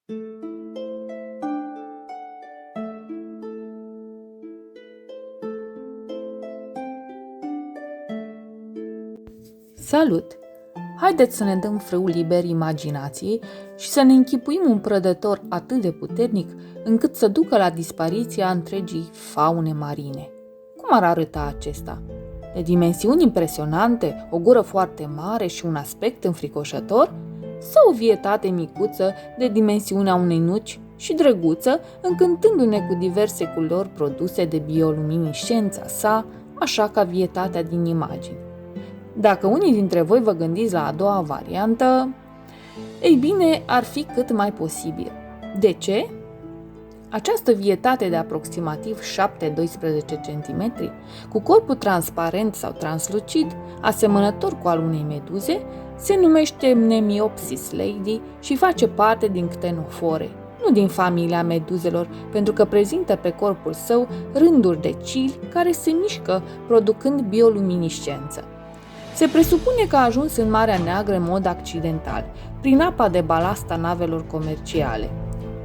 Salut! Haideți să ne dăm frâu liber imaginației și să ne închipuim un prădător atât de puternic încât să ducă la dispariția întregii faune marine. Cum ar arăta acesta? De dimensiuni impresionante, o gură foarte mare și un aspect înfricoșător? Sau o vietate micuță de dimensiunea unei nuci și drăguță, încântându-ne cu diverse culori produse de bioluminiscența sa, așa ca vietatea din imagini? Dacă unii dintre voi vă gândiți la a doua variantă, ei bine, ar fi cât mai posibil. De ce? Această vietate de aproximativ 7-12 cm, cu corpul transparent sau translucid, asemănător cu al unei meduze, se numește Mnemiopsis lady și face parte din ctenofore, nu din familia meduzelor, pentru că prezintă pe corpul său rânduri de cili care se mișcă producând bioluminiscență. Se presupune că a ajuns în Marea Neagră în mod accidental, prin apa de balast a navelor comerciale.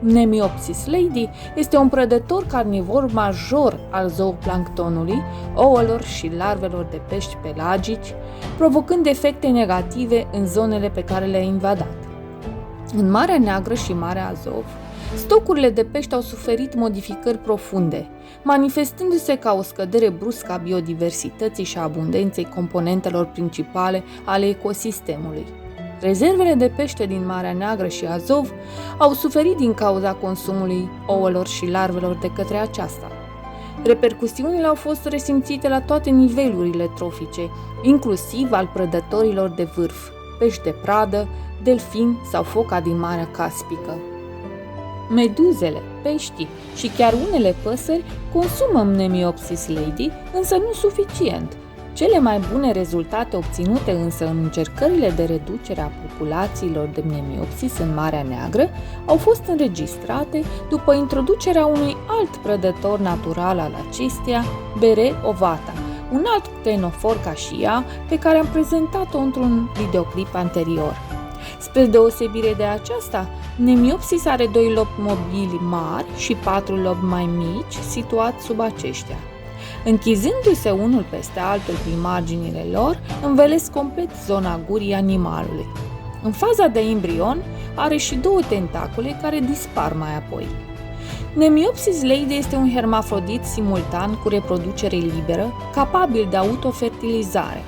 Mnemiopsis lady este un prădător carnivor major al zooplanctonului, ouălor și larvelor de pești pelagici, provocând efecte negative în zonele pe care le-a invadat. În Marea Neagră și Marea Azov, stocurile de pești au suferit modificări profunde, manifestându-se ca o scădere bruscă a biodiversității și a abundenței componentelor principale ale ecosistemului. Rezervele de pește din Marea Neagră și Azov au suferit din cauza consumului ouălor și larvelor de către aceasta. Repercusiunile au fost resimțite la toate nivelurile trofice, inclusiv al prădătorilor de vârf, pești de pradă, delfini sau foca din Marea Caspică. Meduzele, peștii și chiar unele păsări consumă Mnemiopsis lady, însă nu suficient. Cele mai bune rezultate obținute însă în încercările de reducere a populațiilor de Mnemiopsis în Marea Neagră au fost înregistrate după introducerea unui alt prădător natural al acesteia, Bere ovata, un alt ctenofor ca și ea, pe care am prezentat-o într-un videoclip anterior. Spre deosebire de aceasta, Mnemiopsis are 2 lobi mobili mari și 4 lobi mai mici situați sub aceștia. Închizându-se unul peste altul pe marginile lor, învelesc complet zona gurii animalului. În faza de embrion are și 2 tentacule care dispar mai apoi. Mnemiopsis lady este un hermafrodit simultan cu reproducere liberă, capabil de autofertilizare.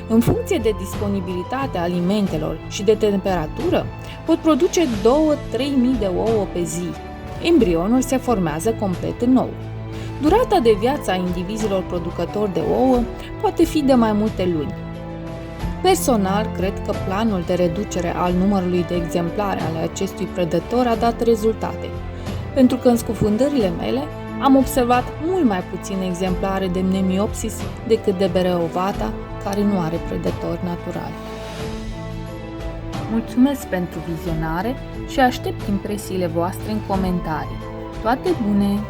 În funcție de disponibilitatea alimentelor și de temperatură, pot produce 2-3 mii de ouă pe zi. Embrionul se formează complet nou. Durata de viață a indivizilor producători de ouă poate fi de mai multe luni. Personal, cred că planul de reducere al numărului de exemplare ale acestui prădător a dat rezultate, pentru că în scufundările mele am observat mult mai puține exemplare de Mnemiopsis decât de Bere ovata, care nu are prădători naturali. Mulțumesc pentru vizionare și aștept impresiile voastre în comentarii. Toate bune!